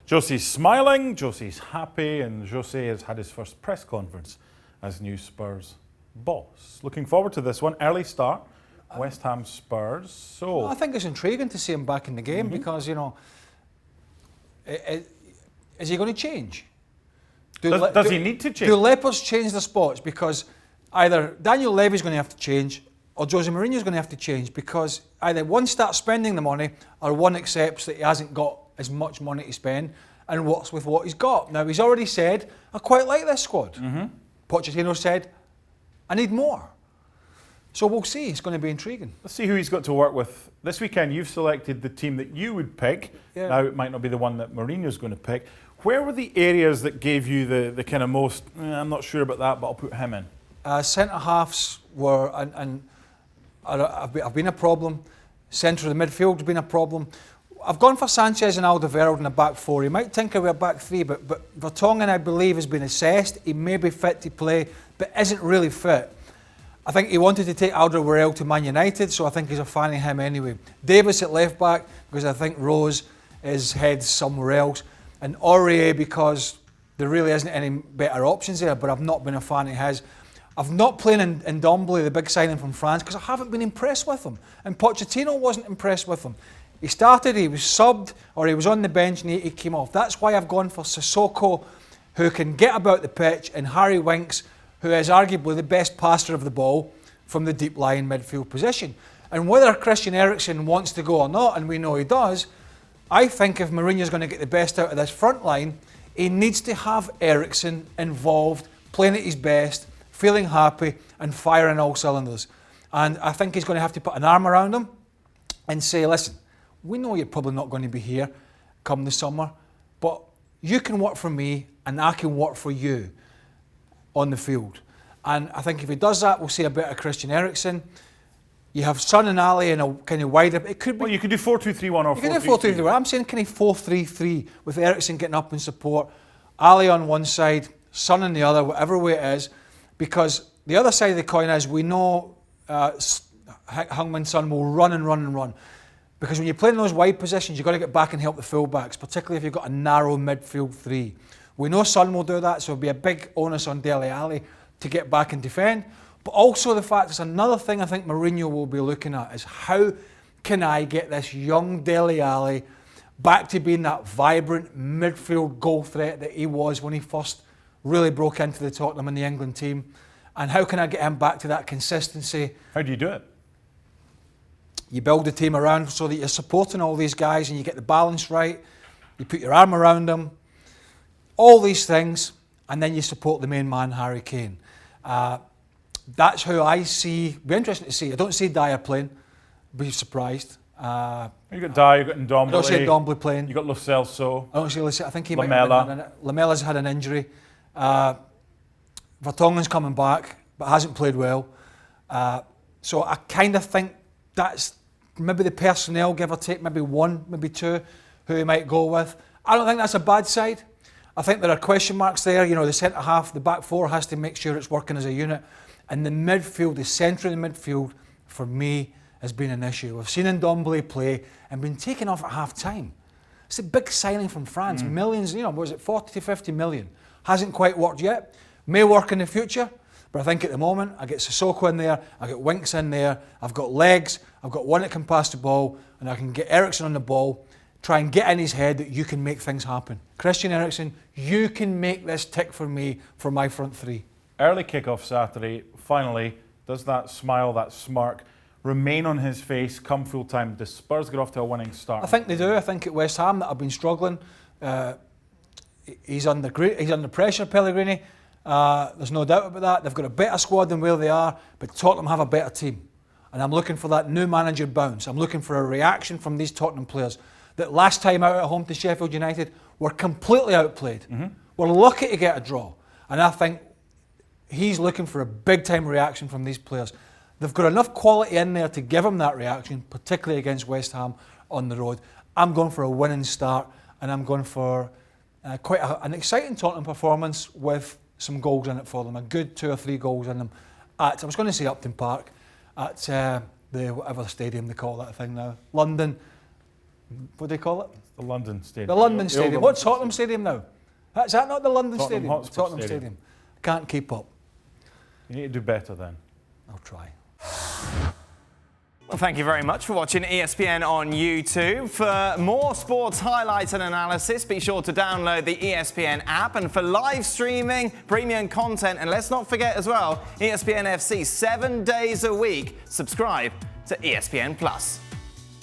Jose's smiling, Jose's happy, and Jose has had his first press conference as new Spurs boss. Looking forward to this one. Early start, West Ham Spurs. So I think it's intriguing to see him back in the game because, you know, is he going to change? Does he need to change? Do lepers change their spots? Because either Daniel Levy's going to have to change or Jose Mourinho's going to have to change, because either one starts spending the money or one accepts that he hasn't got as much money to spend and works with what he's got. Now, he's already said, I quite like this squad. Pochettino said, I need more. So we'll see. It's going to be intriguing. Let's see who he's got to work with. This weekend, you've selected the team that you would pick. Yeah. Now, it might not be the one that Mourinho's going to pick. Where were the areas that gave you the kind of most, I'm not sure about that, but I'll put him in? Centre-halves were, and have been a problem. Centre of the midfield has been a problem. I've gone for Sanchez and Alderweireld in the back four. He might tinker with a back three, but Vertonghen, I believe, has been assessed. He may be fit to play, but isn't really fit. I think he wanted to take Alderweireld to Man United, so I think he's a fan of him anyway. Davis at left back, because I think Rose is head somewhere else. And Aurier, because there really isn't any better options there, but I've not been a fan of his. I've not played in Ndombele, the big signing from France, because I haven't been impressed with him. And Pochettino wasn't impressed with him. He started, he was subbed, or he was on the bench and he came off. That's why I've gone for Sissoko, who can get about the pitch, and Harry Winks, who is arguably the best passer of the ball from the deep-lying midfield position. And whether Christian Eriksen wants to go or not, and we know he does, I think if Mourinho's going to get the best out of this front line, he needs to have Eriksen involved, playing at his best, feeling happy and firing all cylinders. And I think he's going to have to put an arm around him and say, listen, we know you're probably not going to be here come the summer, but you can work for me and I can work for you on the field. And I think if he does that, we'll see a bit of Christian Eriksen. You have Son and Ali in a kind of wider. It could be. Well, you could do 4-2-3-1 or 4-3-3. You can do 4-3-3. I'm saying kind of 4-3-3 with Eriksen getting up in support, Ali on one side, Son on the other, whatever way it is. Because the other side of the coin is we know Heung-min Son will run and run and run. Because when you play in those wide positions, you've got to get back and help the full-backs, particularly if you've got a narrow midfield three. We know Son will do that, so it'll be a big onus on Dele Alli to get back and defend. But also the fact, it's another thing I think Mourinho will be looking at, is how can I get this young Dele Alli back to being that vibrant midfield goal threat that he was when he first really broke into the Tottenham and the England team, and how can I get him back to that consistency? How do you do it? You build the team around so that you're supporting all these guys and you get the balance right, you put your arm around them, all these things, and then you support the main man, Harry Kane. That's how I see. Be interesting to see. I don't see Dyer playing. Be surprised. You got Dyer, you got Ndombele. I don't see Ndombele playing. You got Lo Celso. I don't see. I think he Lamela. might have Lamela's had an injury. Vertonghen's coming back, but hasn't played well. So I kind of think that's maybe the personnel, give or take, maybe one, maybe two, who he might go with. I don't think that's a bad side. I think there are question marks there. You know, the centre half, the back four has to make sure it's working as a unit. And the midfield, the centre of the midfield, for me, has been an issue. We've seen Ndombele play and been taken off at half time. It's a big signing from France. Millions, you know, was it 40 to 50 million? Hasn't quite worked yet. May work in the future. But I think at the moment, I get Sissoko in there, I get Winks in there, I've got legs, I've got one that can pass the ball, and I can get Eriksen on the ball, try and get in his head that you can make things happen. Christian Eriksen, you can make this tick for me for my front three. Early kick-off Saturday, finally, does that smile, that smirk remain on his face come full time? Does Spurs get off to a winning start? I think they do. I think at West Ham that have been struggling. He's under pressure, Pellegrini. There's no doubt about that. They've got a better squad than where they are, but Tottenham have a better team. And I'm looking for that new manager bounce. I'm looking for a reaction from these Tottenham players that last time out at home to Sheffield United were completely outplayed. We're lucky to get a draw. And I think he's looking for a big-time reaction from these players. They've got enough quality in there to give him that reaction, particularly against West Ham on the road. I'm going for a winning start, and I'm going for quite an exciting Tottenham performance with some goals in it for them, a good 2 or 3 goals in them at, I was going to say Upton Park, at the whatever stadium they call that thing now, London. What do they call it? The London Stadium. The London old Stadium. What's Tottenham Stadium now? Is that not the London Tottenham Stadium? Hotspur Tottenham Stadium. Stadium. Can't keep up. You need to do better then. I'll try. Well, thank you very much for watching ESPN on YouTube. For more sports highlights and analysis, be sure to download the ESPN app. And for live streaming, premium content, and let's not forget as well, ESPN FC 7 days a week. Subscribe to ESPN Plus.